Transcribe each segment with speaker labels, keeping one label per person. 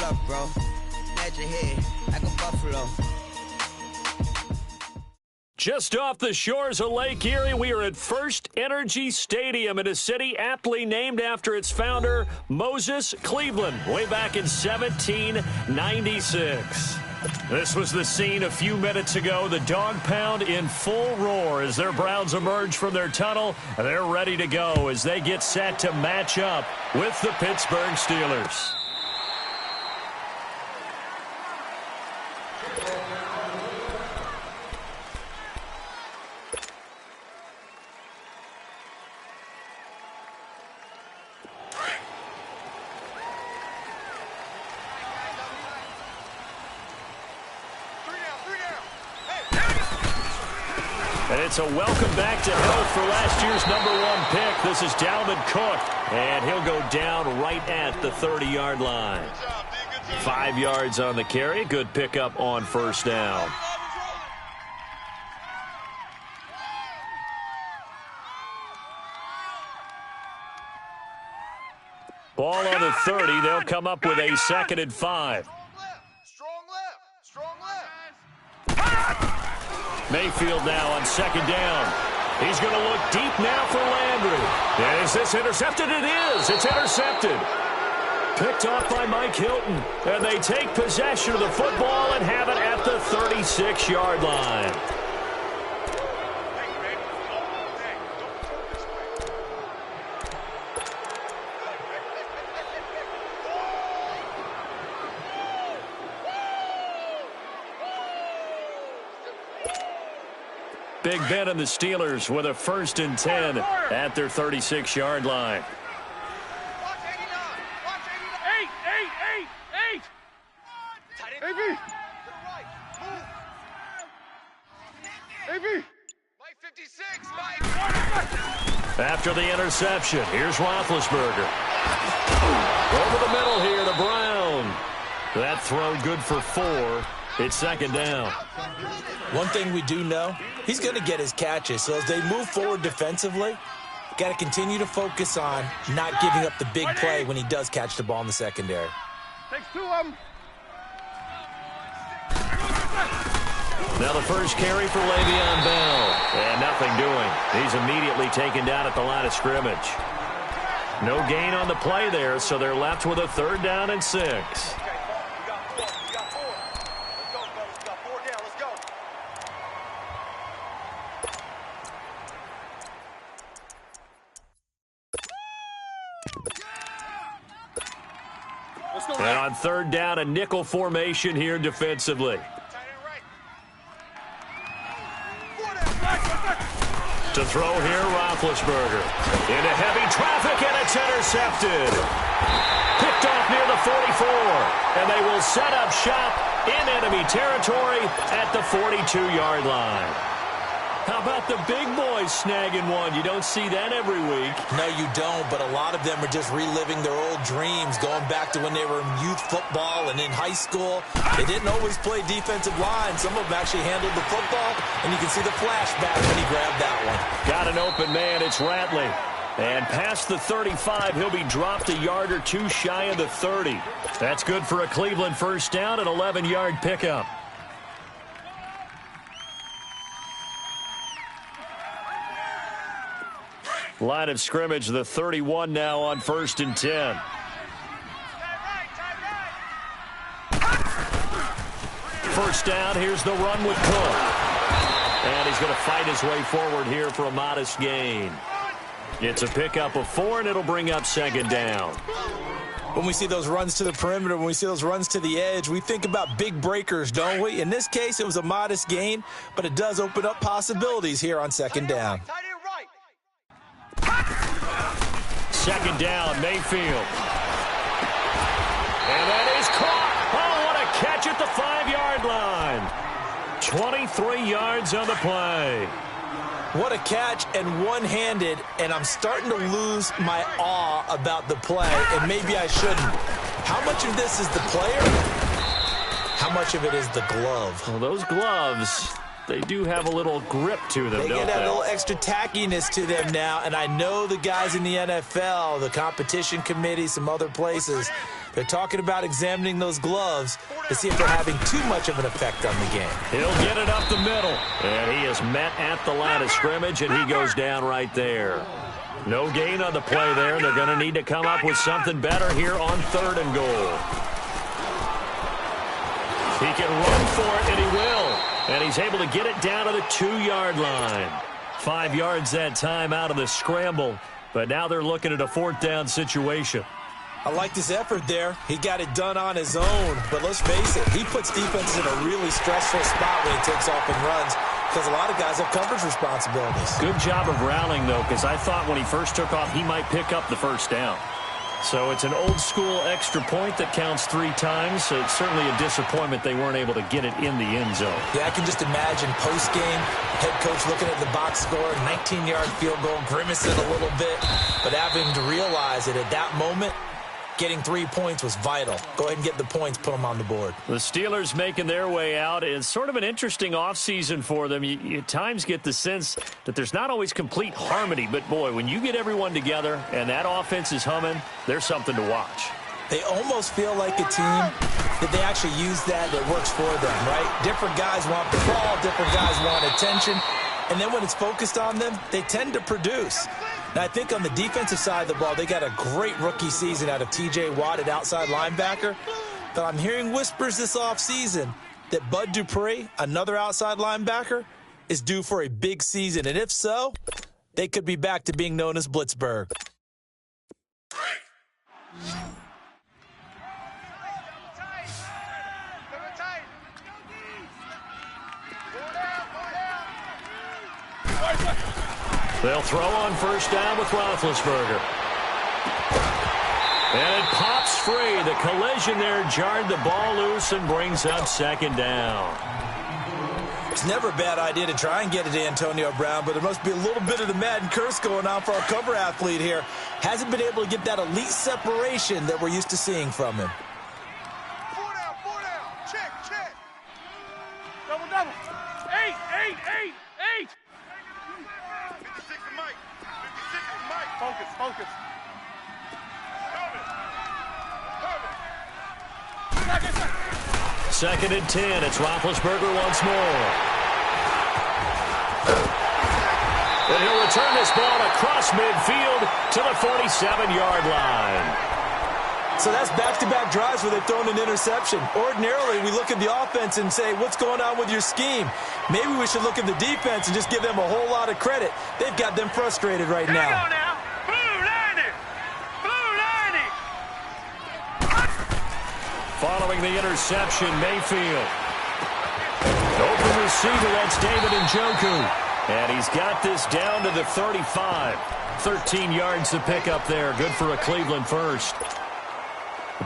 Speaker 1: up, bro. At your head, like a buffalo.
Speaker 2: Just off the shores of Lake Erie, we are at First Energy Stadium in a city aptly named after its founder, Moses Cleveland, way back in 1796. This was the scene a few minutes ago. The dog pound in full roar as their Browns emerge from their tunnel. They're ready to go as they get set to match up with the Pittsburgh Steelers. And it's a welcome back to health for last year's #1 pick. This is Dalvin Cook, and he'll go down right at the 30-yard line. 5 yards on the carry. Good pickup on first down. Ball on the 30. They'll come up with a 2nd and 5. Mayfield now on 2nd down. He's going to look deep now for Landry. And is this intercepted? It is. It's intercepted. Picked off by Mike Hilton. And they take possession of the football and have it at the 36-yard line. Big Ben and the Steelers with a 1st and 10 at their 36-yard line.
Speaker 3: Watch 89. Watch 89. 8. AB. AB. Mike 56. Mike.
Speaker 2: After the interception, here's Roethlisberger. Over the middle here, the Brown. That throw good for 4. It's 2nd down.
Speaker 4: One thing we do know, he's going to get his catches. So as they move forward defensively, got to continue to focus on not giving up the big play when he does catch the ball in the secondary.
Speaker 3: Takes 2 of them.
Speaker 2: Now the first carry for Le'Veon Bell. And nothing doing. He's immediately taken down at the line of scrimmage. No gain on the play there, so they're left with a 3rd down and 6. And on 3rd down, a nickel formation here defensively. To throw here, Roethlisberger. Into heavy traffic, and it's intercepted. Picked off near the 44. And they will set up shop in enemy territory at the 42-yard line. How about the big boys snagging one? You don't see that every week.
Speaker 4: No, you don't, but a lot of them are just reliving their old dreams, going back to when they were in youth football and in high school. They didn't always play defensive line. Some of them actually handled the football, and you can see the flashback when he grabbed that one.
Speaker 2: Got an open man. It's Ratley. And past the 35, he'll be dropped a yard or 2 shy of the 30. That's good for a Cleveland 1st down, an 11-yard pickup. Line of scrimmage, the 31 now on 1st and 10. First down, here's the run with Cook. And he's going to fight his way forward here for a modest gain. It's a pickup of 4, and it'll bring up 2nd down.
Speaker 4: When we see those runs to the perimeter, when we see those runs to the edge, we think about big breakers, don't we? In this case, it was a modest gain, but it does open up possibilities here on 2nd down.
Speaker 2: 2nd down, Mayfield. And that is caught. Oh, what a catch at the 5-yard line. 23 yards on the play.
Speaker 4: What a catch, and one-handed, and I'm starting to lose my awe about the play, and maybe I shouldn't. How much of this is the player? How much of it is the glove?
Speaker 2: Well, those gloves, they do have a little grip to them,
Speaker 4: don't they? They get that little extra tackiness to them now, and I know the guys in the NFL, the competition committee, some other places, They're talking about examining those gloves to see if they're having too much of an effect on the game.
Speaker 2: He'll get it up the middle. And he is met at the line of scrimmage, and he goes down right there. No gain on the play there. They're going to need to come up with something better here on 3rd and goal. He can run for it, and he will. And he's able to get it down to the 2-yard line. 5 yards that time out of the scramble. But now they're looking at a 4th down situation.
Speaker 4: I liked his effort there. He got it done on his own. But let's face it, he puts defenses in a really stressful spot when he takes off and runs because a lot of guys have coverage responsibilities.
Speaker 2: Good job of rallying, though, because I thought when he first took off, he might pick up the 1st down. So it's an old-school extra point that counts 3 times. So it's certainly a disappointment they weren't able to get it in the end zone.
Speaker 4: Yeah, I can just imagine post-game, head coach looking at the box score, 19-yard field goal, grimacing a little bit, but having to realize that at that moment, getting 3 points was vital. Go ahead and get the points, put them on the board.
Speaker 2: The Steelers making their way out. It's sort of an interesting offseason for them. You at times get the sense that there's not always complete harmony, but boy, when you get everyone together and that offense is humming, there's something to watch.
Speaker 4: They almost feel like a team that they actually use that works for them, right? Different guys want the ball, different guys want attention, and then when it's focused on them, they tend to produce. Now, I think on the defensive side of the ball, they got a great rookie season out of T.J. Watt at outside linebacker. But I'm hearing whispers this offseason that Bud Dupree, another outside linebacker, is due for a big season. And if so, they could be back to being known as Blitzburg.
Speaker 2: They'll throw on 1st down with Roethlisberger. And it pops free. The collision there jarred the ball loose and brings up 2nd down.
Speaker 4: It's never a bad idea to try and get it to Antonio Brown, but there must be a little bit of the Madden curse going on for our cover athlete here. Hasn't been able to get that elite separation that we're used to seeing from him.
Speaker 3: 4 down. Check. Double. 8. 56 and Mike. Focus.
Speaker 2: Second and 10. It's Roethlisberger once more. And he'll return this ball across midfield to the 47-yard line.
Speaker 4: So that's back-to-back drives where they've thrown an interception. Ordinarily, we look at the offense and say, what's going on with your scheme? Maybe we should look at the defense and just give them a whole lot of credit. They've got them frustrated right now.
Speaker 3: Hang on now.
Speaker 2: Following the interception, Mayfield. Open receiver, that's David Njoku. And he's got this down to the 35. 13 yards to pick up there. Good for a Cleveland first.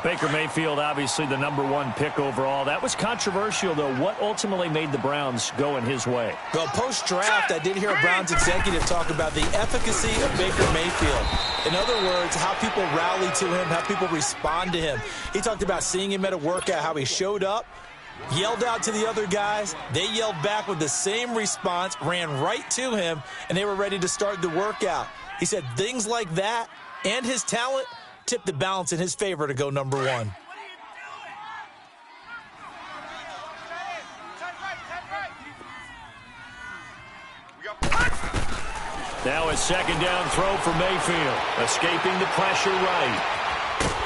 Speaker 2: Baker Mayfield, obviously the #1 pick overall. That was controversial, though. What ultimately made the Browns go in his way?
Speaker 4: Well, post-draft, I did hear a Browns executive talk about the efficacy of Baker Mayfield. In other words, how people rally to him, how people respond to him. He talked about seeing him at a workout, how he showed up, yelled out to the other guys. They yelled back with the same response, ran right to him, and they were ready to start the workout. He said things like that and his talent tipped the balance in his favor to go #1.
Speaker 2: Now a 2nd down throw for Mayfield. Escaping the pressure right.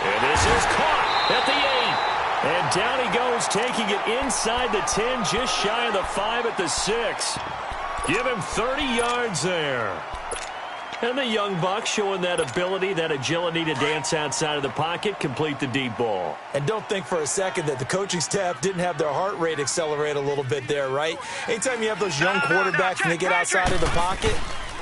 Speaker 2: And this is caught at the 8. And down he goes, taking it inside the 10, just shy of the 5 at the 6. Give him 30 yards there. And the young buck showing that ability, that agility to dance outside of the pocket, complete the deep ball.
Speaker 4: And don't think for a second that the coaching staff didn't have their heart rate accelerate a little bit there, right? Anytime you have those young quarterbacks and they get outside of the pocket,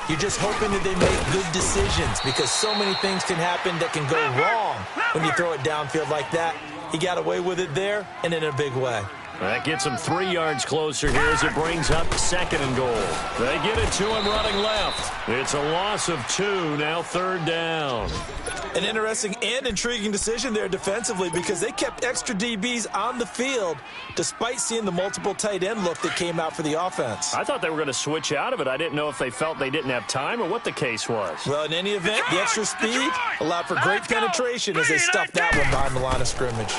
Speaker 4: you're just hoping that they make good decisions because so many things can happen that can go wrong when you throw it downfield like that. He got away with it there and in a big way.
Speaker 2: That gets them 3 yards closer here as it brings up 2nd and goal. They get it to him running left. It's a loss of 2, now 3rd down.
Speaker 4: An interesting and intriguing decision there defensively because they kept extra DBs on the field despite seeing the multiple tight end look that came out for the offense.
Speaker 2: I thought they were going to switch out of it. I didn't know if they felt they didn't have time or what the case was.
Speaker 4: Well, in any event, the extra speed allowed for great penetration as they stuffed that one behind the line of scrimmage.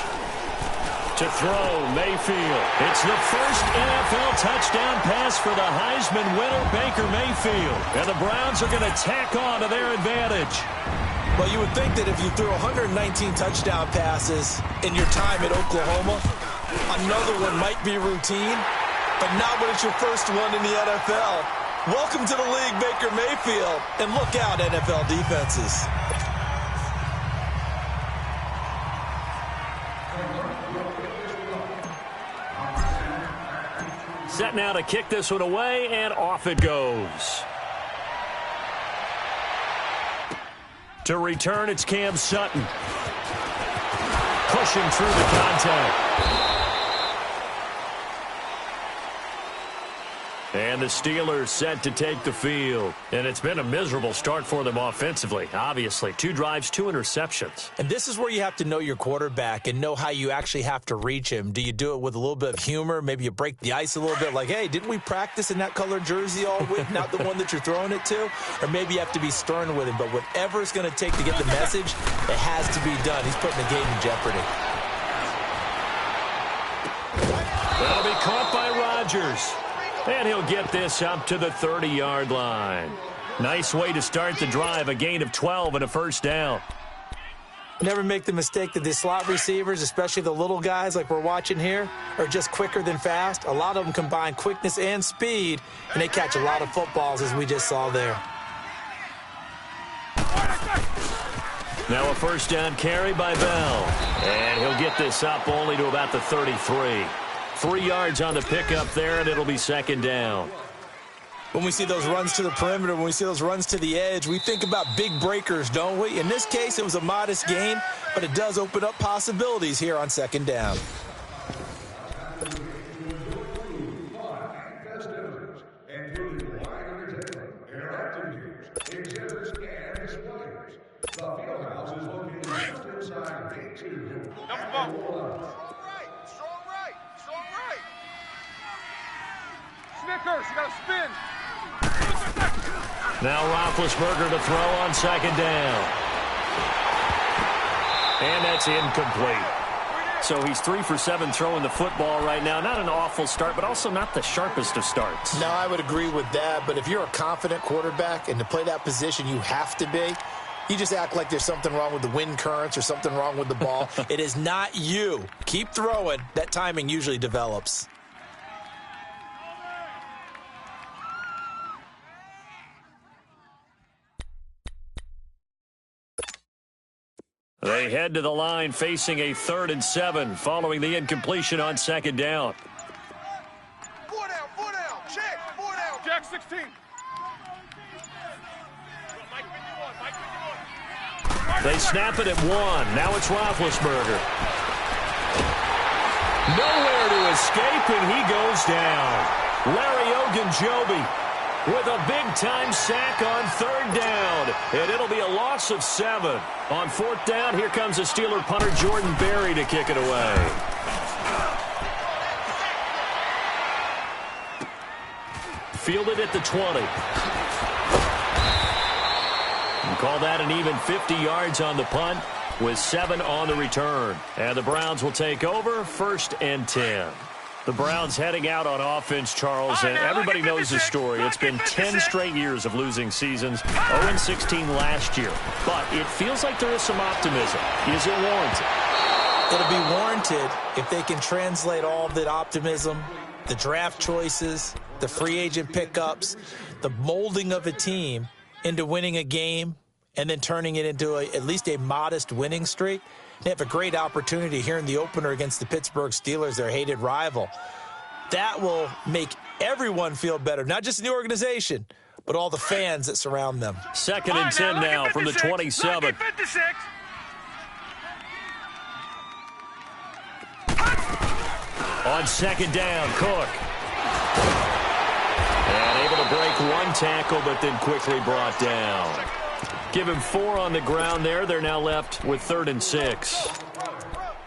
Speaker 2: To throw, Mayfield. It's the first NFL touchdown pass for the Heisman winner, Baker Mayfield. And the Browns are going to tack on to their advantage.
Speaker 4: Well, you would think that if you threw 119 touchdown passes in your time at Oklahoma, another one might be routine, but not when it's your first one in the NFL. Welcome to the league, Baker Mayfield, and look out, NFL defenses.
Speaker 2: Set now to kick this one away, and off it goes. To return, it's Cam Sutton. Pushing through the contact. And the Steelers set to take the field. And it's been a miserable start for them offensively, obviously. 2 drives, 2 interceptions.
Speaker 4: And this is where you have to know your quarterback and know how you actually have to reach him. Do you do it with a little bit of humor? Maybe you break the ice a little bit like, hey, didn't we practice in that colored jersey all week, not the one that you're throwing it to? Or maybe you have to be stern with him. But whatever it's going to take to get the message, it has to be done. He's putting the game in jeopardy.
Speaker 2: That'll be caught by Rodgers. And he'll get this up to the 30-yard line. Nice way to start the drive, a gain of 12 and a first down.
Speaker 4: Never make the mistake that the slot receivers, especially the little guys like we're watching here, are just quicker than fast. A lot of them combine quickness and speed, and they catch a lot of footballs, as we just saw there.
Speaker 2: Now a first down carry by Bell. And he'll get this up only to about the 33. 3 yards on the pickup there, and it'll be 2nd down.
Speaker 4: When we see those runs to the perimeter, when we see those runs to the edge, we think about big breakers, don't we? In this case, it was a modest gain, but it does open up possibilities here on 2nd down.
Speaker 3: Snickers, you got to spin.
Speaker 2: Now Roethlisberger to throw on 2nd down. And that's incomplete. So he's 3 for 7 throwing the football right now. Not an awful start, but also not the sharpest of starts.
Speaker 4: No, I would agree with that. But if you're a confident quarterback and to play that position, you have to be. You just act like there's something wrong with the wind currents or something wrong with the ball. It is not you. Keep throwing. That timing usually develops.
Speaker 2: They head to the line facing a 3rd and 7 following the incompletion on 2nd down.
Speaker 3: 4 down, check, 4 down. Jack 16.
Speaker 2: They snap it at 1. Now it's Roethlisberger. Nowhere to escape, and he goes down. Larry Ogunjobi with a big-time sack on 3rd down. And it'll be a loss of 7. On 4th down, here comes the Steeler punter Jordan Berry to kick it away. Fielded at the 20. And call that an even 50 yards on the punt with 7 on the return. And the Browns will take over 1st and 10. The Browns heading out on offense, Charles, and everybody knows the story. It's been 10 straight years of losing seasons, 0-16 last year. But it feels like there is some optimism. Is it warranted?
Speaker 4: It'll be warranted if they can translate all of that optimism, the draft choices, the free agent pickups, the molding of a team into winning a game and then turning it into at least a modest winning streak. They have a great opportunity here in the opener against the Pittsburgh Steelers, their hated rival. That will make everyone feel better, not just the organization, but all the fans that surround them.
Speaker 2: 2nd and 10 now from the 27. On second down, Cook. And able to break one tackle, but then quickly brought down. Give him 4 on the ground there. They're now left with 3rd and 6.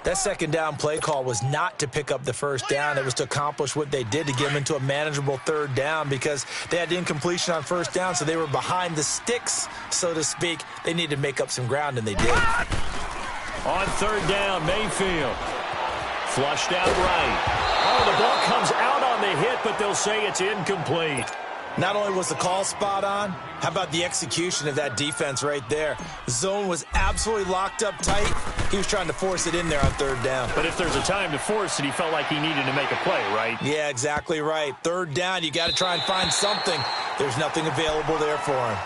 Speaker 4: That second down play call was not to pick up the first down. It was to accomplish what they did, to get them into a manageable 3rd down, because they had incompletion on first down, so they were behind the sticks, so to speak. They needed to make up some ground, and they did.
Speaker 2: On 3rd down, Mayfield. Flushed out right. Oh, the ball comes out on the hit, but they'll say it's incomplete.
Speaker 4: Not only was the call spot on, how about the execution of that defense right there? The zone was absolutely locked up tight. He was trying to force it in there on 3rd down.
Speaker 2: But if there's a time to force it, he felt like he needed to make a play, right?
Speaker 4: Yeah, exactly right. 3rd down, you got to try and find something. There's nothing available there for him.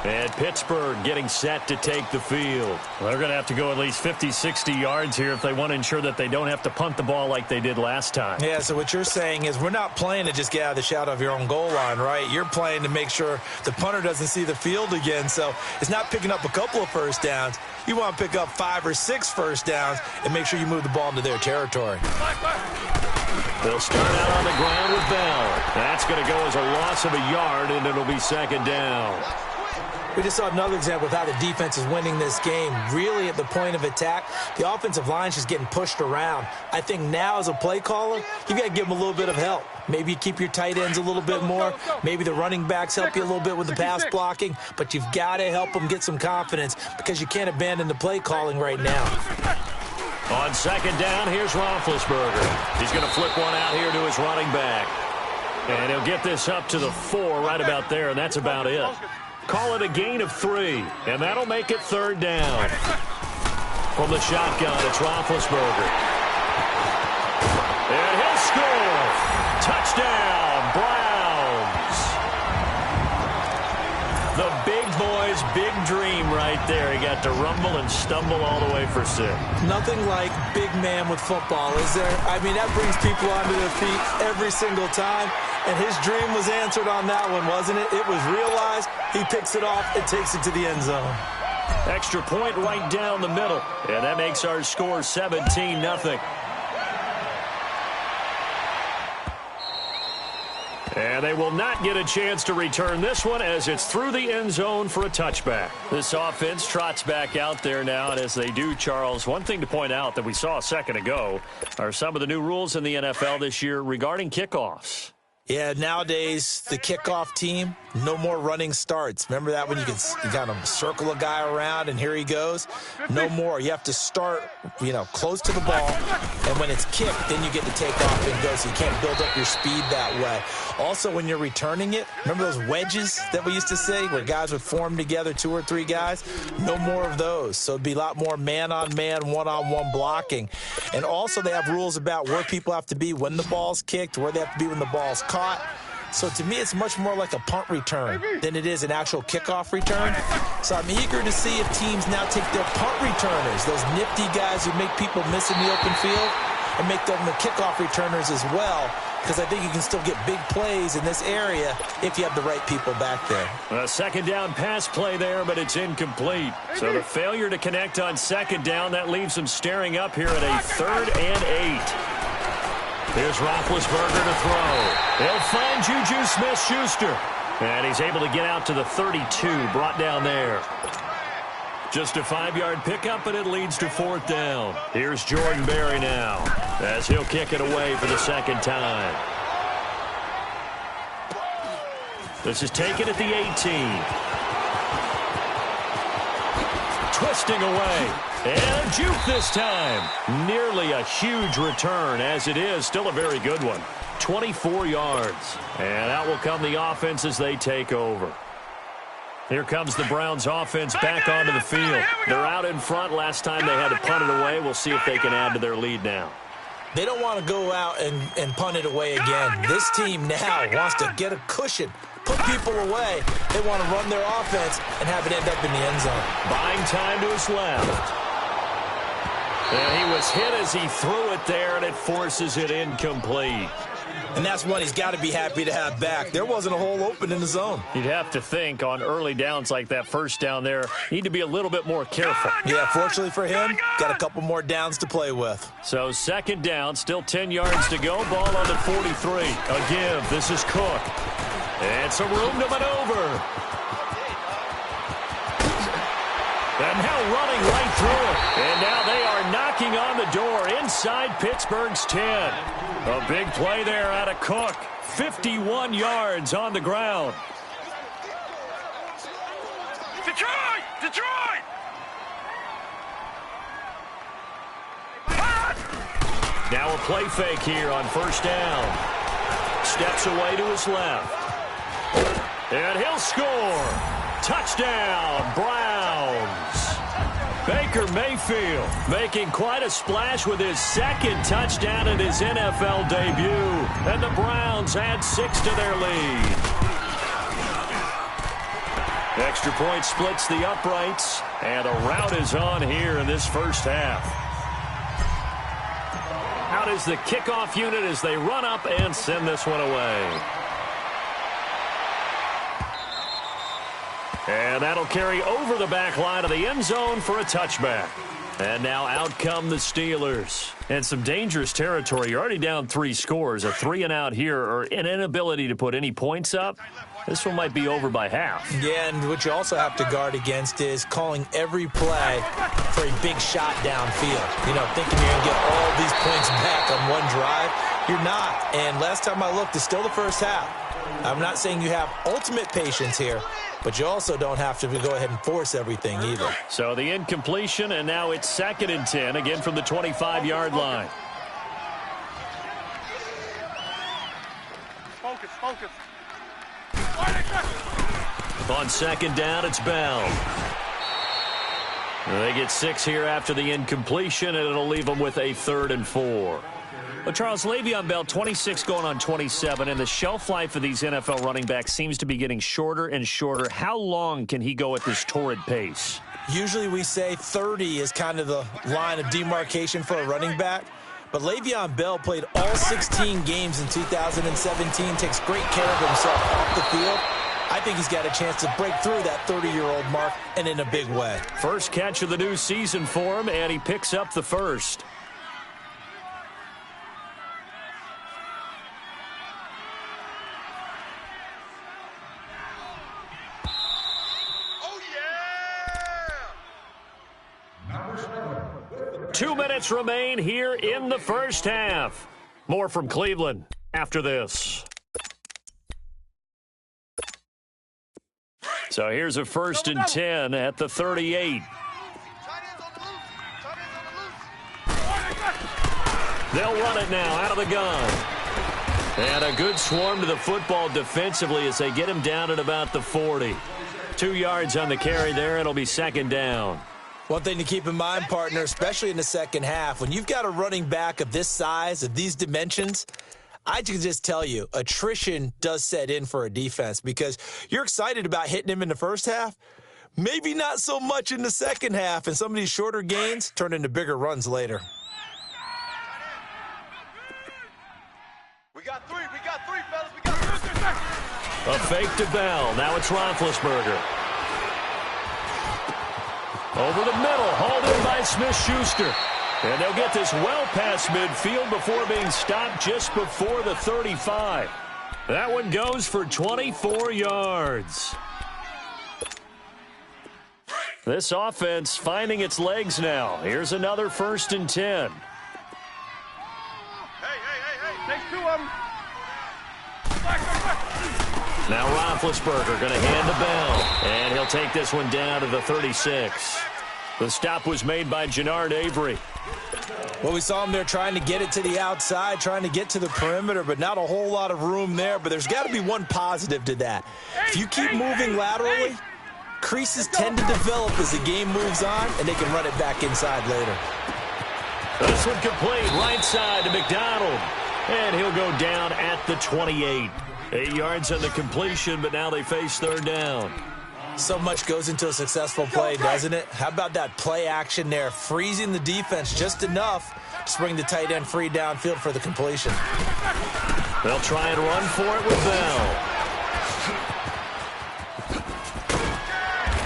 Speaker 2: And Pittsburgh getting set to take the field. Well, they're going to have to go at least 50, 60 yards here if they want to ensure that they don't have to punt the ball like they did last time.
Speaker 4: Yeah, so what you're saying is we're not playing to just get out of the shadow of your own goal line, right? You're playing to make sure the punter doesn't see the field again. So it's not picking up a couple of first downs. You want to pick up 5 or 6 first downs and make sure you move the ball into their territory.
Speaker 2: They'll start out on the ground with Bell. That's going to go as a loss of a yard, and it'll be 2nd down.
Speaker 4: We just saw another example of how the defense is winning this game. Really at the point of attack, the offensive line's just getting pushed around. I think now as a play caller, you got to give them a little bit of help. Maybe you keep your tight ends a little bit more. Maybe the running backs help you a little bit with the pass blocking. But you've got to help them get some confidence, because you can't abandon the play calling right now.
Speaker 2: On 2nd down, here's Roethlisberger. He's going to flip one out here to his running back. And he'll get this up to the 4 right about there, and that's about it. Call it a gain of 3, and that'll make it 3rd down. From the shotgun, it's Roethlisberger. And he'll score. Touchdown, Browns. The big boy's big dream right there. He got to rumble and stumble all the way for 6.
Speaker 4: Nothing like big man with football, is there? I mean, that brings people onto their feet every single time. And his dream was answered on that one, wasn't it? It was realized. He picks it off and takes it to the end zone.
Speaker 2: Extra point right down the middle. And that makes our score 17-0. And they will not get a chance to return this one, as it's through the end zone for a touchback. This offense trots back out there now, and as they do, Charles, one thing to point out that we saw a second ago are some of the new rules in the NFL this year regarding kickoffs.
Speaker 4: Yeah, nowadays, the kickoff team, no more running starts. Remember that when you kind of circle a guy around and here he goes? No more. You have to start, close to the ball, and when it's kicked, then you get to take off and go, so you can't build up your speed that way. Also, when you're returning it, remember those wedges that we used to say where guys would form together, 2 or 3 guys? No more of those. So it'd be a lot more man-on-man, one-on-one blocking. And also, they have rules about where people have to be when the ball's kicked, where they have to be when the ball's caught. So to me, it's much more like a punt return than it is an actual kickoff return. So I'm eager to see if teams now take their punt returners, those nifty guys who make people miss in the open field, and make them the kickoff returners as well, because I think you can still get big plays in this area if you have the right people back there.
Speaker 2: A 2nd down pass play there, but it's incomplete. So the failure to connect on 2nd down, that leaves them staring up here at a 3rd and 8. Here's Roethlisberger to throw. They'll find Juju Smith-Schuster. And he's able to get out to the 32, brought down there. Just a 5-yard pickup, and it leads to 4th down. Here's Jordan Berry now, as he'll kick it away for the 2nd time. This is taken at the 18. Twisting away. And a juke this time. Nearly a huge return, as it is. Still a very good one. 24 yards. And out will come the offense as they take over. Here comes the Browns offense back onto the field. They're out in front. Last time they had to punt it away. We'll see if they can add to their lead now.
Speaker 4: They don't want to go out and punt it away again. This team now wants to get a cushion, put people away. They want to run their offense and have it end up in the end zone.
Speaker 2: Buying time to his left. And he was hit as he threw it there, and it forces it incomplete.
Speaker 4: And that's one he's got to be happy to have back. There wasn't a hole open in the zone.
Speaker 2: You'd have to think on early downs like that first down there, need to be a little bit more careful.
Speaker 4: Yeah, fortunately for him, got a couple more downs to play with.
Speaker 2: So second down, still 10 yards to go. Ball on the 43. A give. This is Cook. And some room to maneuver. And now running right through it. And now they are knocking on the door inside Pittsburgh's 10. A big play there out of Cook. 51 yards on the ground.
Speaker 3: Detroit! Detroit!
Speaker 2: Now a play fake here on first down. Steps away to his left. And he'll score. Touchdown, Browns. Baker Mayfield making quite a splash with his second touchdown in his NFL debut. And the Browns add 6 to their lead. Extra point splits the uprights. And a rout is on here in this first half. Out is the kickoff unit as they run up and send this one away. And that'll carry over the back line of the end zone for a touchback. And now out come the Steelers. And some dangerous territory. You're already down 3 scores. A 3-and-out here or an inability to put any points up. This one might be over by half.
Speaker 4: Yeah, and what you also have to guard against is calling every play for a big shot downfield. You know, thinking you're going to get all these points back on one drive. You're not. And last time I looked, it's still the first half. I'm not saying you have ultimate patience here, but you also don't have to go ahead and force everything either.
Speaker 2: So the incompletion, and now it's 2nd and 10, again from the 25-yard line.
Speaker 3: Focus, focus.
Speaker 2: On 2nd down, it's Bell. They get 6 here after the incompletion, and it'll leave them with a 3rd and 4. Well, Charles, Le'Veon Bell, 26 going on 27, and the shelf life of these NFL running backs seems to be getting shorter and shorter. How long can he go at this torrid pace?
Speaker 4: Usually we say 30 is kind of the line of demarcation for a running back. But Le'Veon Bell played all 16 games in 2017, takes great care of himself off the field. I think he's got a chance to break through that 30-year-old mark, and in a big way.
Speaker 2: First catch of the new season for him, and he picks up the first.
Speaker 3: Oh, yeah!
Speaker 2: 2 minutes remain here in the first half. More from Cleveland after this. So here's a 1st and 10 at the 38. They'll run it now out of the gun. And a good swarm to the football defensively as they get him down at about the 40. 2 yards on the carry there. It'll be 2nd down.
Speaker 4: One thing to keep in mind, partner, especially in the second half, when you've got a running back of this size, of these dimensions, I can just tell you, attrition does set in for a defense because you're excited about hitting him in the first half. Maybe not so much in the second half, and some of these shorter gains turn into bigger runs later.
Speaker 3: We got 3, fellas. We got 3.
Speaker 2: A fake to Bell. Now it's Roethlisberger. Over the middle, hauled in by Smith-Schuster. And they'll get this well past midfield before being stopped just before the 35. That one goes for 24 yards. This offense finding its legs now. Here's another 1st and 10.
Speaker 3: Hey. Takes 2 of them.
Speaker 2: Now Roethlisberger going to hand to Bell. And he'll take this one down to the 36. The stop was made by Jannard Avery.
Speaker 4: Well, we saw him there trying to get it to the outside, trying to get to the perimeter, but not a whole lot of room there. But there's got to be one positive to that. If you keep moving laterally, creases tend to develop as the game moves on, and they can run it back inside later.
Speaker 2: This one complete, right side to McDonald. And he'll go down at the 28. 8 yards on the completion, but now they face 3rd down.
Speaker 4: So much goes into a successful play, doesn't it? How about that play action there, freezing the defense just enough to bring the tight end free downfield for the completion.
Speaker 2: They'll try and run for it with Bell.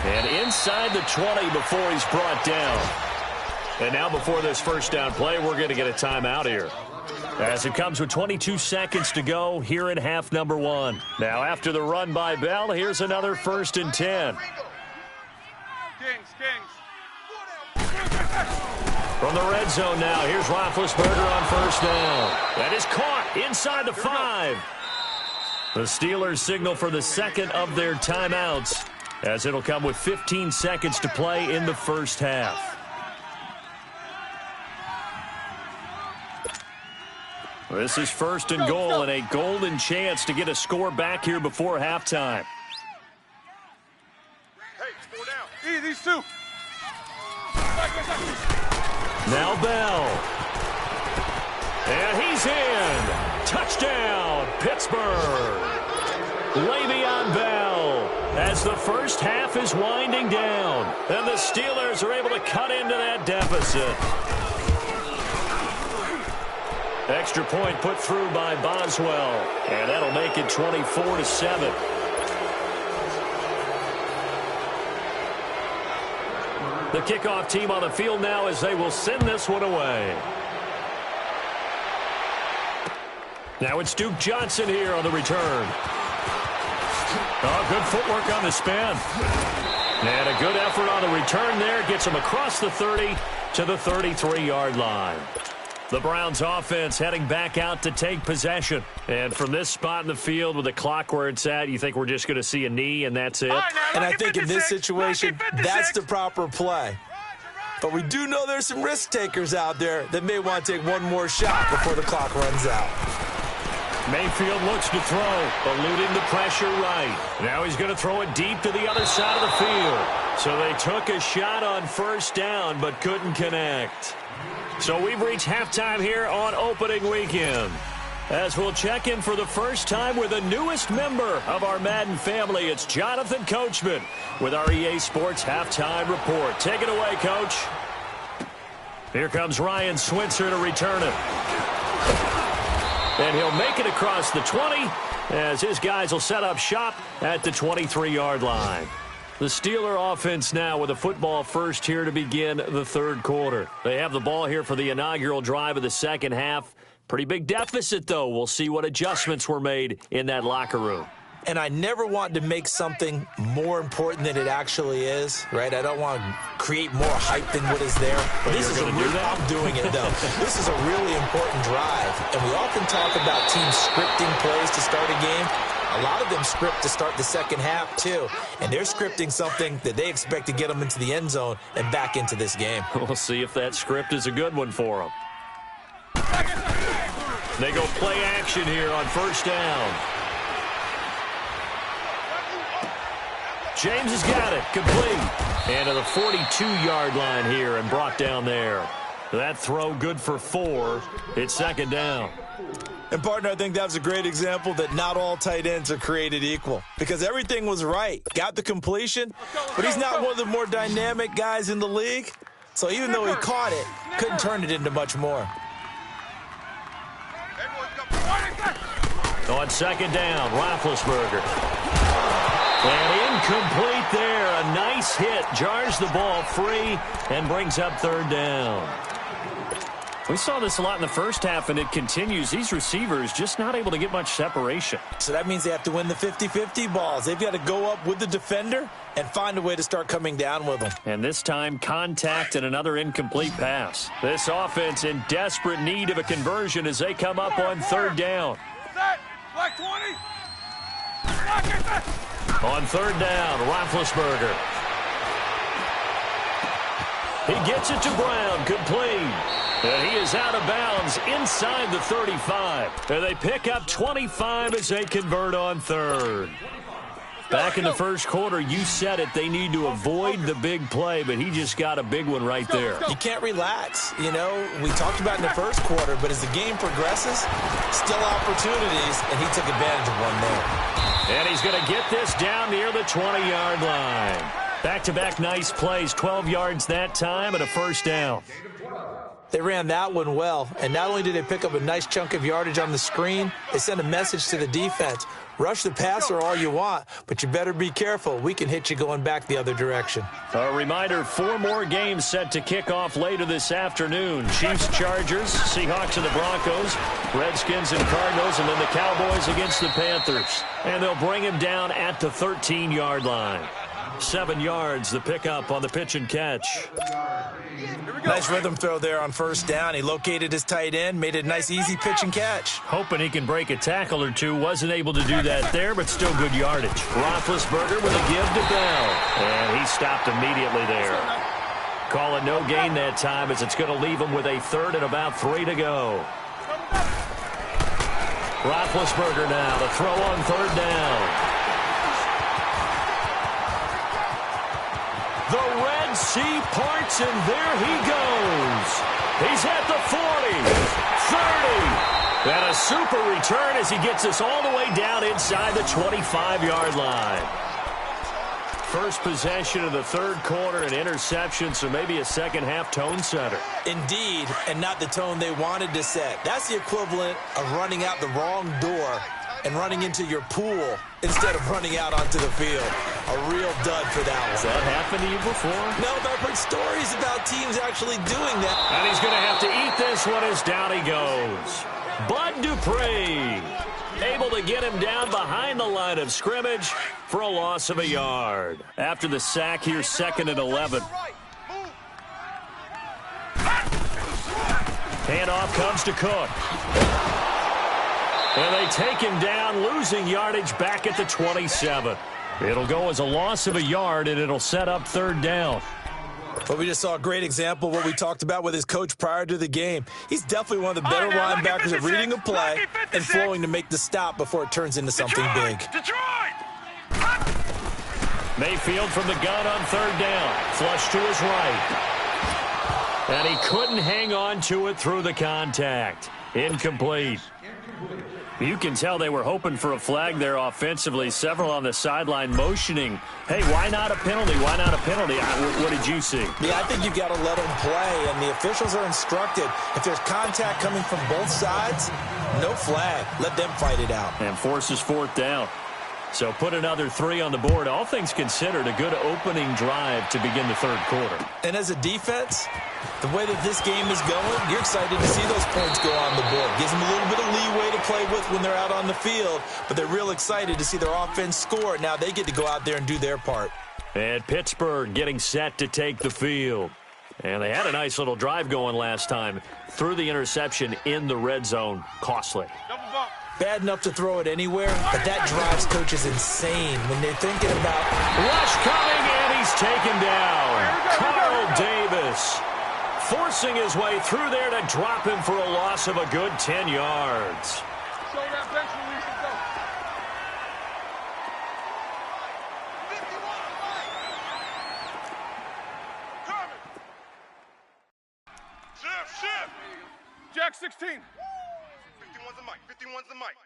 Speaker 2: And inside the 20 before he's brought down. And now before this first down play, we're going to get a timeout here, as it comes with 22 seconds to go here in half number 1. Now after the run by Bell, here's another 1st and 10. From the red zone now, here's Roethlisberger on 1st down. That is caught inside the 5. The Steelers signal for the second of their timeouts, as it'll come with 15 seconds to play in the first half. This is 1st and goal and a golden chance to get a score back here before halftime.
Speaker 3: Hey, 4 down. These two.
Speaker 2: Now Bell. And he's in. Touchdown, Pittsburgh. Le'Veon Bell, as the first half is winding down, and the Steelers are able to cut into that deficit. Extra point put through by Boswell, and that'll make it 24-7. The kickoff team on the field now, as they will send this one away. Now it's Duke Johnson here on the return. Oh, good footwork on the spin. And a good effort on the return there. Gets him across the 30 to the 33-yard line. The Browns offense heading back out to take possession. And from this spot in the field with the clock where it's at, you think we're just going to see a knee and that's it?
Speaker 4: And I think in this situation, that's the proper play. But we do know there's some risk takers out there that may want to take one more shot before the clock runs out.
Speaker 2: Mayfield looks to throw, eluding the pressure right. Now he's going to throw it deep to the other side of the field. So they took a shot on 1st down but couldn't connect. So we've reached halftime here on opening weekend, as we'll check in for the first time with the newest member of our Madden family. It's Jonathan Coachman with our EA Sports Halftime Report. Take it away, Coach. Here comes Ryan Switzer to return it. And he'll make it across the 20, as his guys will set up shop at the 23-yard line. The Steeler offense now with a football first here to begin the 3rd quarter. They have the ball here for the inaugural drive of the second half. Pretty big deficit, though. We'll see what adjustments were made in that locker room.
Speaker 4: And I never want to make something more important than it actually is, right? I don't want to create more hype than what is there. But this is I'm doing it, though. This is a really important drive. And we often talk about teams scripting plays to start a game. A lot of them script to start the second half, too. And they're scripting something that they expect to get them into the end zone and back into this game.
Speaker 2: We'll see if that script is a good one for them. They go play action here on 1st down. James has got it, complete. And to the 42-yard line here and brought down there. That throw good for 4. It's 2nd down.
Speaker 4: And, partner, I think that was a great example that not all tight ends are created equal, because everything was right. Got the completion, but he's not one of the more dynamic guys in the league. So even though he caught it, couldn't turn it into much more.
Speaker 2: On 2nd down, Roethlisberger. And incomplete there. A nice hit. Jars the ball free and brings up 3rd down. We saw this a lot in the first half, and it continues. These receivers just not able to get much separation.
Speaker 4: So that means they have to win the 50-50 balls. They've got to go up with the defender and find a way to start coming down with them.
Speaker 2: And this time, contact and another incomplete pass. This offense in desperate need of a conversion as they come up on 3rd down.
Speaker 3: Black 20.
Speaker 2: On 3rd down, Roethlisberger. He gets it to Brown, complete. And he is out of bounds inside the 35. And they pick up 25 as they convert on 3rd. Back in the first quarter, you said it, they need to avoid the big play, but he just got a big one right there.
Speaker 4: You can't relax. You know, we talked about in the first quarter, but as the game progresses, still opportunities, and he took advantage of one there.
Speaker 2: And he's going to get this down near the 20-yard line. Back-to-back nice plays, 12 yards that time and a first down.
Speaker 4: They ran that one well, and not only did they pick up a nice chunk of yardage on the screen, they sent a message to the defense. Rush the passer all you want, but you better be careful. We can hit you going back the other direction.
Speaker 2: A reminder, 4 more games set to kick off later this afternoon. Chiefs, Chargers, Seahawks and the Broncos, Redskins and Cardinals, and then the Cowboys against the Panthers. And they'll bring him down at the 13-yard line. 7 yards, the pickup on the pitch and catch.
Speaker 4: Nice rhythm throw there on first down. He located his tight end, made it a nice, easy pitch and catch.
Speaker 2: Hoping he can break a tackle or two. Wasn't able to do that there, but still good yardage. Roethlisberger with a give to Bell. And he stopped immediately there. Call it no gain that time as it's going to leave him with a third and about 3 to go. Roethlisberger now to throw on third down. The Red Sea parts, and there he goes. He's at the 40, 30, and a super return as he gets us all the way down inside the 25-yard line. First possession of the third quarter, an interception, so maybe a second-half tone setter.
Speaker 4: Indeed, and not the tone they wanted to set. That's the equivalent of running out the wrong door and running into your pool instead of running out onto the field. A real dud for that one.
Speaker 2: Has that happened to you before?
Speaker 4: No, but I've heard stories about teams actually doing that.
Speaker 2: And he's going to have to eat this one as down he goes. Bud Dupree able to get him down behind the line of scrimmage for a loss of a yard. After the sack here, 2nd and 11. Handoff comes to Cook. And they take him down, losing yardage back at the 27. It'll go as a loss of a yard, and it'll set up third down.
Speaker 4: But we just saw a great example of what we talked about with his coach prior to the game. He's definitely one of the better linebackers at reading a play and flowing to make the stop before it turns into something big.
Speaker 2: Mayfield from the gun on third down. Flush to his right. And he couldn't hang on to it through the contact. Incomplete. You can tell they were hoping for a flag there offensively. Several on the sideline motioning, hey, why not a penalty? Why not a penalty? What did you see?
Speaker 4: Yeah, I think you've got to let them play, and the officials are instructed. If there's contact coming from both sides, no flag. Let them fight it out.
Speaker 2: And forces fourth down. So put another 3 on the board. All things considered, a good opening drive to begin the third quarter.
Speaker 4: And as a defense, the way that this game is going, you're excited to see those points go on the board. Gives them a little bit of leeway to play with when they're out on the field, but they're real excited to see their offense score. Now they get to go out there and do their part.
Speaker 2: And Pittsburgh getting set to take the field. And they had a nice little drive going last time. Threw the interception in the red zone. Costly.
Speaker 4: Bad enough to throw it anywhere, but that drives coaches insane when they're thinking about...
Speaker 2: Rush coming, and he's taken down. Carl Davis forcing his way through there to drop him for a loss of a good 10 yards.
Speaker 3: Show that bench release and go. Shift. Jack 16. 51's the mic. 51's the mic.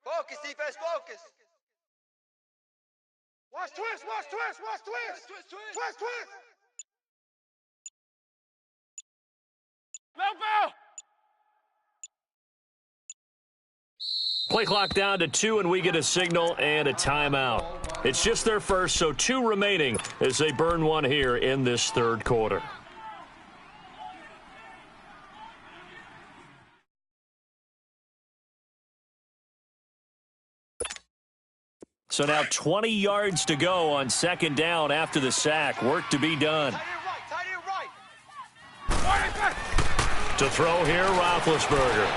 Speaker 1: Focus, defense, focus.
Speaker 3: Watch twist. Twist. Low bell.
Speaker 2: Play clock down to 2, and we get a signal and a timeout. It's just their first, so 2 remaining as they burn one here in this third quarter. So now 20 yards to go on second down after the sack. Work to be done.
Speaker 3: Tight end right.
Speaker 2: To throw here, Roethlisberger.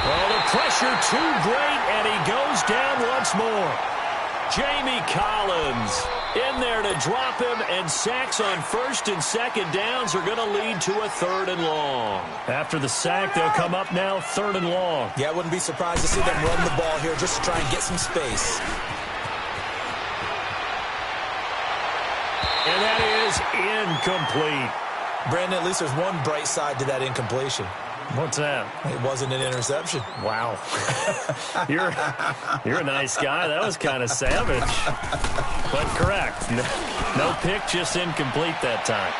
Speaker 2: Well, the pressure too great, and he goes down once more. Jamie Collins In there to drop him, and sacks on first and second downs are going to lead to a 3rd and long. After the sack, they'll come up now 3rd and long.
Speaker 4: Yeah, I wouldn't be surprised to see them run the ball here just to try and get some space.
Speaker 2: And that is incomplete.
Speaker 4: Brandon, at least there's one bright side to that incompletion.
Speaker 2: What's that?
Speaker 4: It wasn't an interception.
Speaker 2: Wow. You're a nice guy. That was kind of savage. But correct. No pick, just incomplete that time.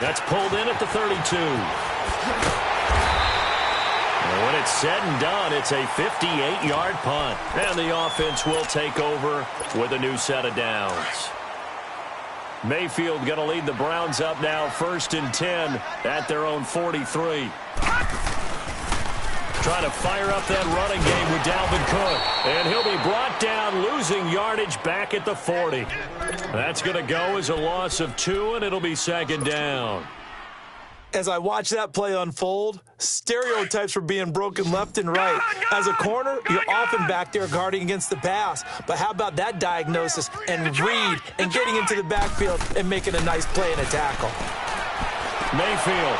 Speaker 2: That's pulled in at the 32. And when it's said and done, it's a 58-yard punt. And the offense will take over with a new set of downs. Mayfield going to lead the Browns up now 1st and 10 at their own 43. Trying to fire up that running game with Dalvin Cook. And he'll be brought down, losing yardage back at the 40. That's going to go as a loss of 2, and it'll be 2nd down.
Speaker 4: As I watch that play unfold, stereotypes were being broken left and right. As a corner, you're often back there guarding against the pass. But how about that diagnosis and read and getting into the backfield and making a nice play and a tackle?
Speaker 2: Mayfield.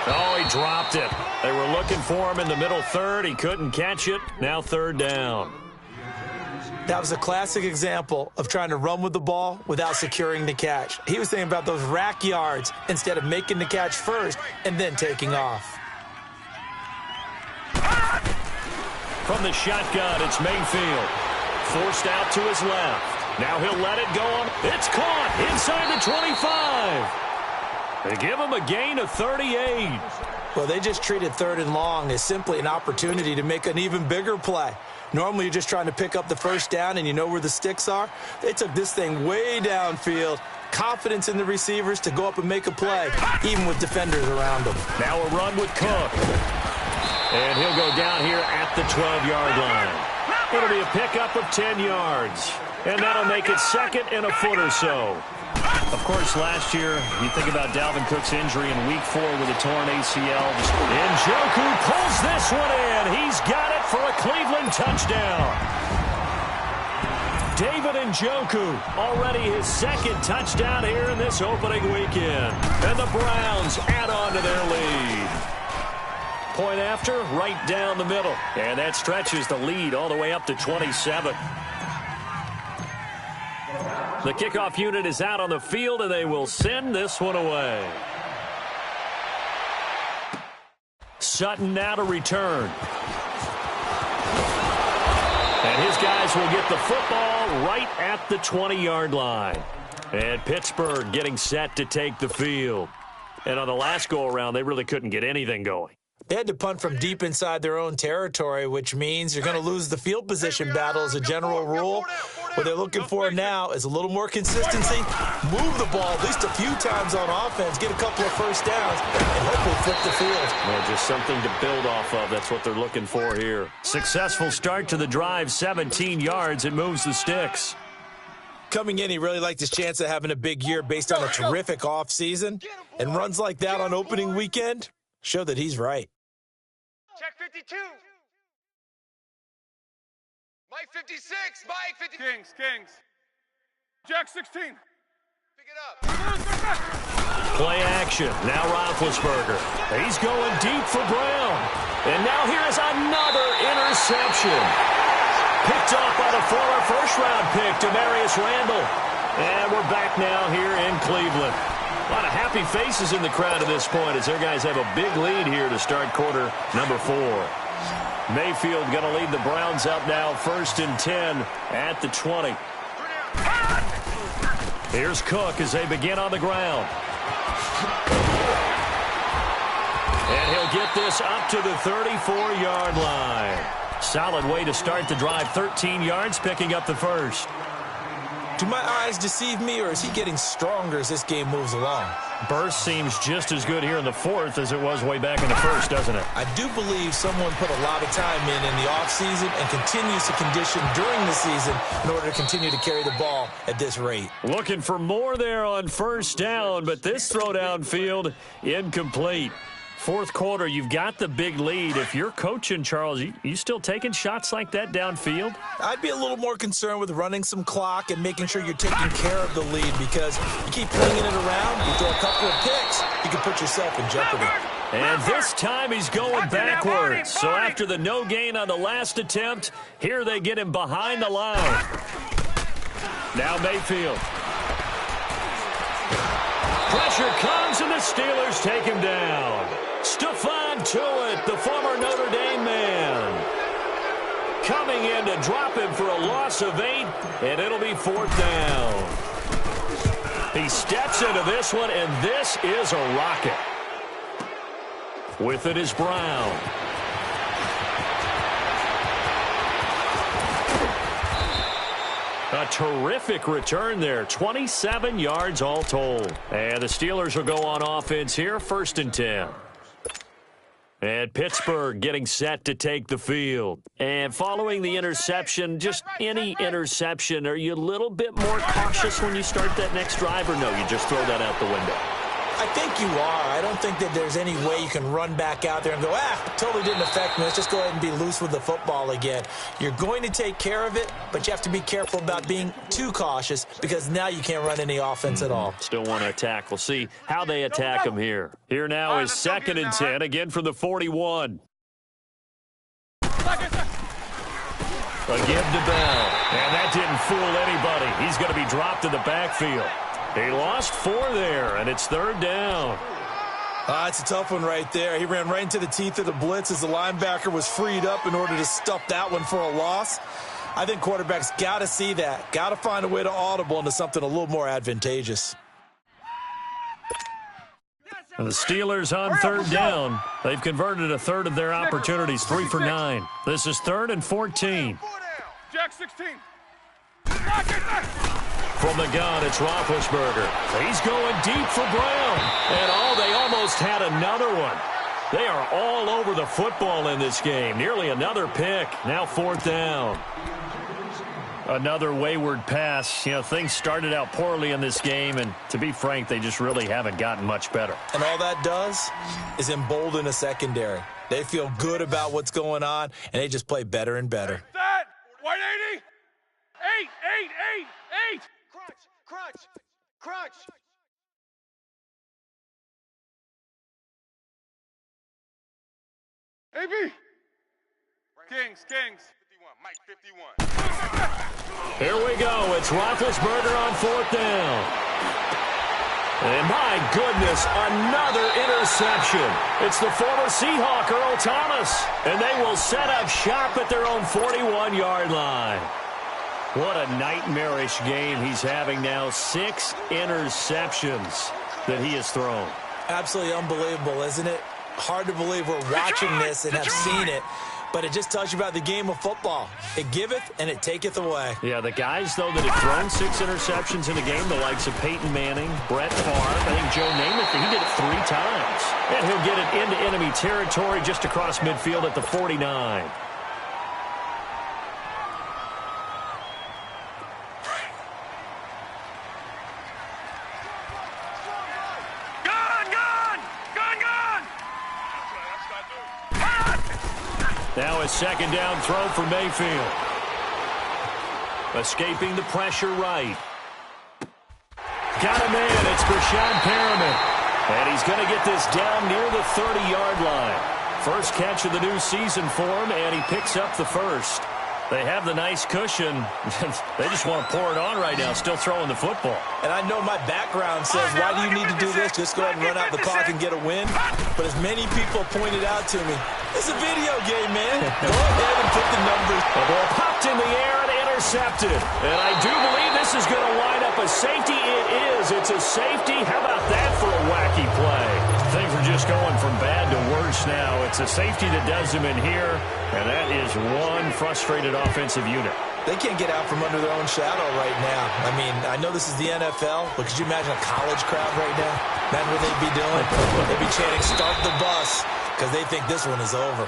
Speaker 2: Oh, he dropped it. They were looking for him in the middle 3rd. He couldn't catch it. Now 3rd down.
Speaker 4: That was a classic example of trying to run with the ball without securing the catch. He was thinking about those rack yards instead of making the catch first and then taking off.
Speaker 2: From the shotgun, it's Mayfield. Forced out to his left. Now he'll let it go on. It's caught inside the 25. They give him a gain of 38.
Speaker 4: Well, they just treated 3rd and long as simply an opportunity to make an even bigger play. Normally, you're just trying to pick up the 1st down and you know where the sticks are. They took this thing way downfield. Confidence in the receivers to go up and make a play, even with defenders around them.
Speaker 2: Now a run with Cook. And he'll go down here at the 12-yard line. It'll be a pickup of 10 yards. And that'll make it 2nd and a foot or so. Of course, last year, you think about Dalvin Cook's injury in Week 4 with a torn ACL. Njoku pulls this one in. He's got it for a Cleveland touchdown. David Njoku, already his 2nd touchdown here in this opening weekend. And the Browns add on to their lead. Point after, right down the middle. And that stretches the lead all the way up to 27. The kickoff unit is out on the field, and they will send this one away. Sutton now to return. And his guys will get the football right at the 20-yard line. And Pittsburgh getting set to take the field. And on the last go-around, they really couldn't get anything going.
Speaker 4: They had to punt from deep inside their own territory, which means you're going to lose the field position battle as a general rule. What they're looking for now is a little more consistency, move the ball at least a few times on offense, get a couple of 1st downs, and hopefully flip the field.
Speaker 2: Well, just something to build off of. That's what they're looking for here. Successful start to the drive, 17 yards. It moves the sticks.
Speaker 4: Coming in, he really liked his chance of having a big year based on a terrific offseason. And runs like that on opening weekend show that he's right.
Speaker 3: Check 52. Mike 56. Mike 50. Kings. Jack 16. Pick it up.
Speaker 2: Play action. Now Roethlisberger. He's going deep for Brown. And now here is another interception. Picked off by the former first-round pick, Demarius Randall. And we're back now here in Cleveland. A lot of happy faces in the crowd at this point as their guys have a big lead here to start quarter number 4. Mayfield going to lead the Browns up now 1st and 10 at the 20. Here's Cook as they begin on the ground. And he'll get this up to the 34-yard line. Solid way to start the drive, 13 yards, picking up the 1st.
Speaker 4: Do my eyes deceive me, or is he getting stronger as this game moves along?
Speaker 2: Burst seems just as good here in the 4th as it was way back in the 1st, doesn't it?
Speaker 4: I do believe someone put a lot of time in the offseason and continues to condition during the season in order to continue to carry the ball at this rate.
Speaker 2: Looking for more there on 1st down, but this throw downfield incomplete. Fourth quarter, you've got the big lead. If you're coaching, Charles, you still taking shots like that downfield?
Speaker 4: I'd be a little more concerned with running some clock and making sure you're taking care of the lead, because you keep flinging it around, you throw a couple of picks, you can put yourself in jeopardy.
Speaker 2: And this time he's going backwards. So after the no gain on the last attempt, here they get him behind the line. Now Mayfield. Pressure comes, and the Steelers take him down. Stephon Tuitt, the former Notre Dame man, coming in to drop him for a loss of 8, and it'll be 4th down. He steps into this one, and this is a rocket. With it is Brown. A terrific return there. 27 yards all told. And the Steelers will go on offense here, 1st and 10. And Pittsburgh getting set to take the field. And following the interception, just any interception, are you a little bit more cautious when you start that next drive, or no, you just throw that out the window?
Speaker 4: I think you are. I don't think that there's any way you can run back out there and go, totally didn't affect me. Let's just go ahead and be loose with the football again. You're going to take care of it, but you have to be careful about being too cautious, because now you can't run any offense at all.
Speaker 2: Still want to attack. We'll see how they attack him here. Here now is 2nd and 10, again from the 41. A give to Bell, and that didn't fool anybody. He's going to be dropped in the backfield. He lost 4 there, and it's 3rd down.
Speaker 4: It's a tough one right there. He ran right into the teeth of the blitz as the linebacker was freed up in order to stuff that one for a loss. I think quarterbacks got to see that. Got to find a way to audible into something a little more advantageous.
Speaker 2: And the Steelers on 3rd down. They've converted a third of their opportunities, 3 for 9. This is 3rd and 14.
Speaker 3: Jack 16.
Speaker 2: From the gun, it's Roethlisberger. He's going deep for Brown. And they almost had another one. They are all over the football in this game. Nearly another pick. Now 4th down. Another wayward pass. You know, things started out poorly in this game, and to be frank, they just really haven't gotten much better.
Speaker 4: And all that does is embolden a secondary. They feel good about what's going on, and they just play better and better.
Speaker 3: That 180. 8. Crunch. AB. Kings. 51. Mike 51.
Speaker 2: Here we go. It's Roethlisberger on 4th down. And my goodness, another interception. It's the former Seahawk, Earl Thomas. And they will set up shop at their own 41-yard line. What a nightmarish game he's having now. 6 interceptions that he has thrown.
Speaker 4: Absolutely unbelievable, isn't it? Hard to believe we're watching this and have seen it. But it just tells you about the game of football. It giveth and it taketh away.
Speaker 2: Yeah, the guys, though, that have thrown 6 interceptions in a game, the likes of Peyton Manning, Brett Favre, I think Joe Namath, he did it 3 times. And he'll get it into enemy territory just across midfield at the 49. Now a 2nd down throw for Mayfield. Escaping the pressure right. Got him in. It's Brashad Perriman. And he's going to get this down near the 30-yard line. First catch of the new season for him, and he picks up the first. They have the nice cushion. They just want to pour it on right now, still throwing the football.
Speaker 4: And I know my background says, why do you need to do this? Just go ahead and run out the clock and get a win. But as many people pointed out to me, it's a video game, man. Go ahead and put the numbers.
Speaker 2: The ball popped in the air and intercepted. And I do believe this is going to line up a safety. It is. It's a safety. How about that for a wacky play? Things are just going from bad to worse now. It's a safety that does them in here, and that is one frustrated offensive unit.
Speaker 4: They can't get out from under their own shadow right now. I mean, I know this is the NFL, but could you imagine a college crowd right now? Imagine what they'd be doing. They'd be chanting, "Start the bus," because they think this one is over.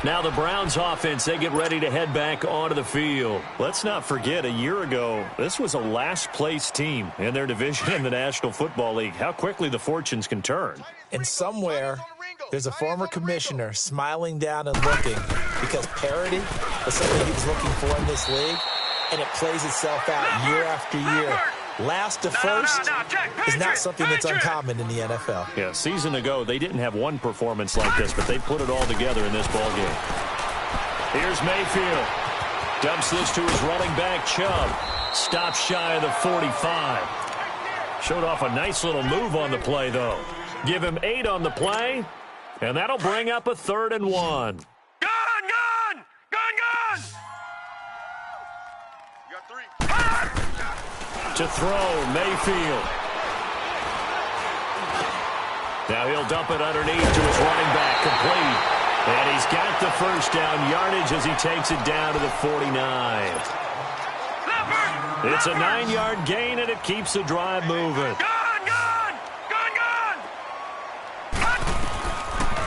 Speaker 2: Now the Browns offense, they get ready to head back onto the field. Let's not forget, a year ago, this was a last-place team in their division in the National Football League. How quickly the fortunes can turn.
Speaker 4: And somewhere, there's a former commissioner smiling down and looking because parity was something he was looking for in this league, and it plays itself out year after year. Last to first is not something that's uncommon in the NFL.
Speaker 2: Yeah, a season ago, they didn't have one performance like this, but they put it all together in this ballgame. Here's Mayfield. Dumps this to his running back, Chubb. Stops shy of the 45. Showed off a nice little move on the play, though. Give him 8 on the play, and that'll bring up a 3rd and 1. To throw, Mayfield. Now he'll dump it underneath to his running back, complete. And he's got the first down yardage as he takes it down to the 49. It's a 9-yard gain, and it keeps the drive moving.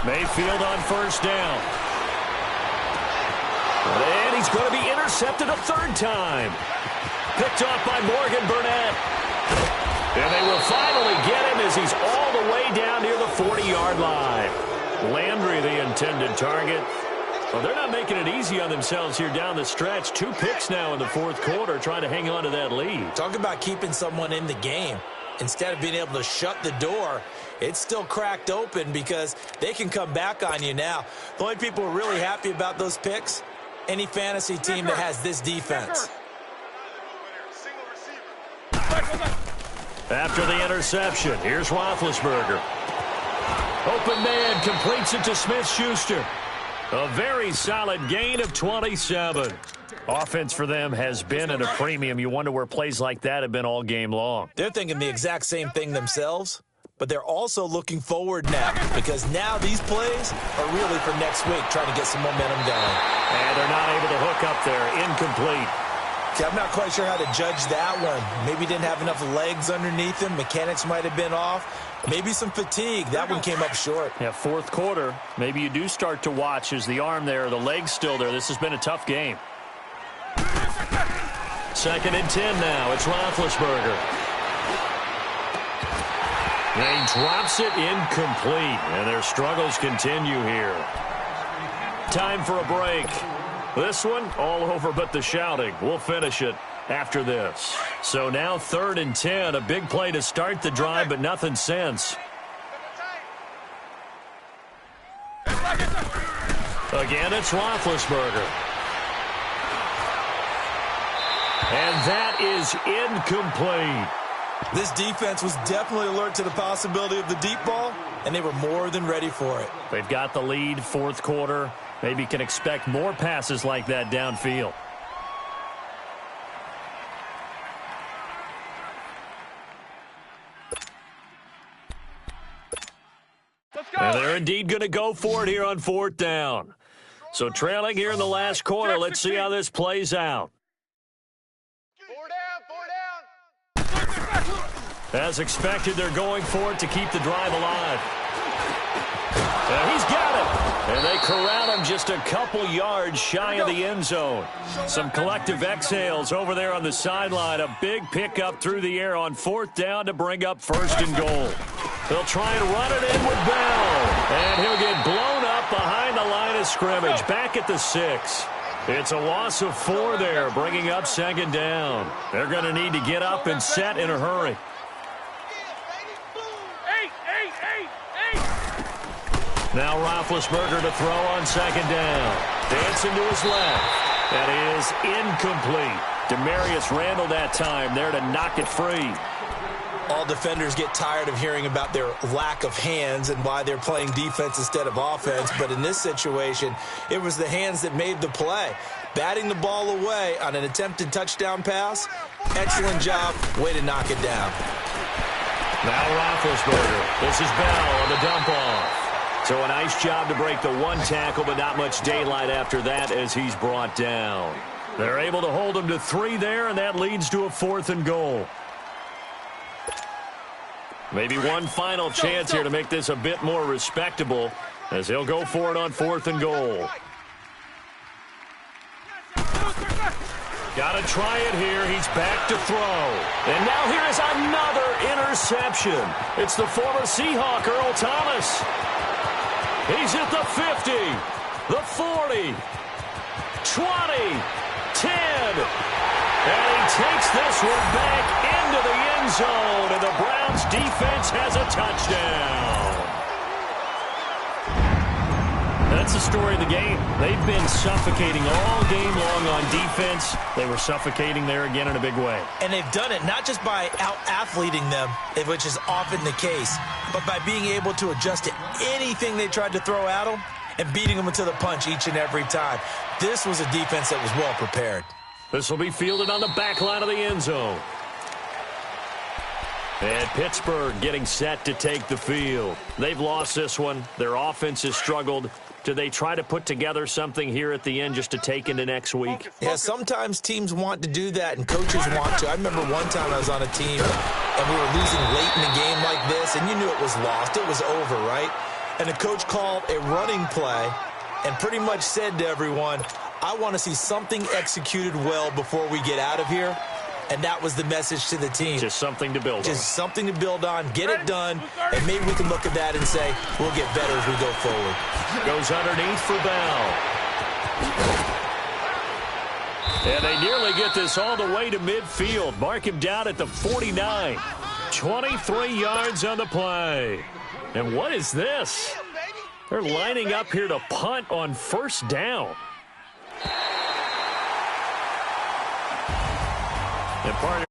Speaker 2: Mayfield on first down. And he's going to be intercepted a 3rd time. Picked off by Morgan Burnett. And they will finally get him as he's all the way down near the 40-yard line. Landry, the intended target. Well, they're not making it easy on themselves here down the stretch. 2 picks now in the 4th quarter, trying to hang on to that lead.
Speaker 4: Talk about keeping someone in the game. Instead of being able to shut the door, it's still cracked open because they can come back on you now. The only people who are really happy about those picks, any fantasy team that has this defense.
Speaker 2: After the interception, here's Roethlisberger. Open man completes it to Smith-Schuster. A very solid gain of 27. Offense for them has been at a premium. You wonder where plays like that have been all game long.
Speaker 4: They're thinking the exact same thing themselves, but they're also looking forward now because now these plays are really for next week, trying to get some momentum going.
Speaker 2: And they're not able to hook up there. Incomplete.
Speaker 4: See, I'm not quite sure how to judge that one. Maybe didn't have enough legs underneath him. Mechanics might have been off. Maybe some fatigue. That one came up short.
Speaker 2: Yeah, 4th quarter. Maybe you do start to watch as the arm there, the leg's still there. This has been a tough game. 2nd and 10 now. It's Roethlisberger. And he drops it incomplete. And their struggles continue here. Time for a break. This one, all over but the shouting. We'll finish it after this. So now 3rd and 10. A big play to start the drive, but nothing since. Again, it's Roethlisberger. And that is incomplete.
Speaker 4: This defense was definitely alert to the possibility of the deep ball, and they were more than ready for it.
Speaker 2: They've got the lead, 4th quarter. Maybe can expect more passes like that downfield. And they're indeed going to go for it here on 4th down. So trailing here in the last quarter, let's see how this plays out.
Speaker 3: 4 down.
Speaker 2: As expected, they're going for it to keep the drive alive. And he's got it. And they corral him just a couple yards shy of the end zone. Some collective exhales over there on the sideline. A big pickup through the air on 4th down to bring up 1st and goal. They'll try and run it in with Bell. And he'll get blown up behind the line of scrimmage. Back at the 6. It's a loss of 4 there, bringing up 2nd down. They're going to need to get up and set in a hurry. Now Roethlisberger to throw on 2nd down. Dancing to his left. That is incomplete. Demarius Randall that time there to knock it free.
Speaker 4: All defenders get tired of hearing about their lack of hands and why they're playing defense instead of offense. But in this situation, it was the hands that made the play. Batting the ball away on an attempted touchdown pass. Excellent job. Way to knock it down.
Speaker 2: Now Roethlisberger. This is Bell on the dump off. So a nice job to break the 1 tackle, but not much daylight after that as he's brought down. They're able to hold him to 3 there, and that leads to a 4th and goal. Maybe one final chance here to make this a bit more respectable as he'll go for it on 4th and goal. Got to try it here. He's back to throw. And now here is another interception. It's the former Seahawk, Earl Thomas. He's at the 50, the 40, 20, 10. And he takes this one back into the end zone. And the Browns defense has a touchdown. That's the story of the game. They've been suffocating all game long on defense. They were suffocating there again in a big way.
Speaker 4: And they've done it not just by out-athleting them, which is often the case, but by being able to adjust to anything they tried to throw at them and beating them into the punch each and every time. This was a defense that was well prepared.
Speaker 2: This will be fielded on the back line of the end zone. And Pittsburgh getting set to take the field. They've lost this one. Their offense has struggled. Do they try to put together something here at the end just to take into next week?
Speaker 4: Yeah, sometimes teams want to do that and coaches want to. I remember one time I was on a team and we were losing late in a game like this, and you knew it was lost. It was over, right? And the coach called a running play and pretty much said to everyone, I want to see something executed well before we get out of here. And that was the message to the team.
Speaker 2: Just something to build on.
Speaker 4: Just something to build on, get it done, and maybe we can look at that and say, we'll get better as we go forward.
Speaker 2: Goes underneath for Bell. And they nearly get this all the way to midfield. Mark him down at the 49. 23 yards on the play. And what is this? They're lining up here to punt on first down. And part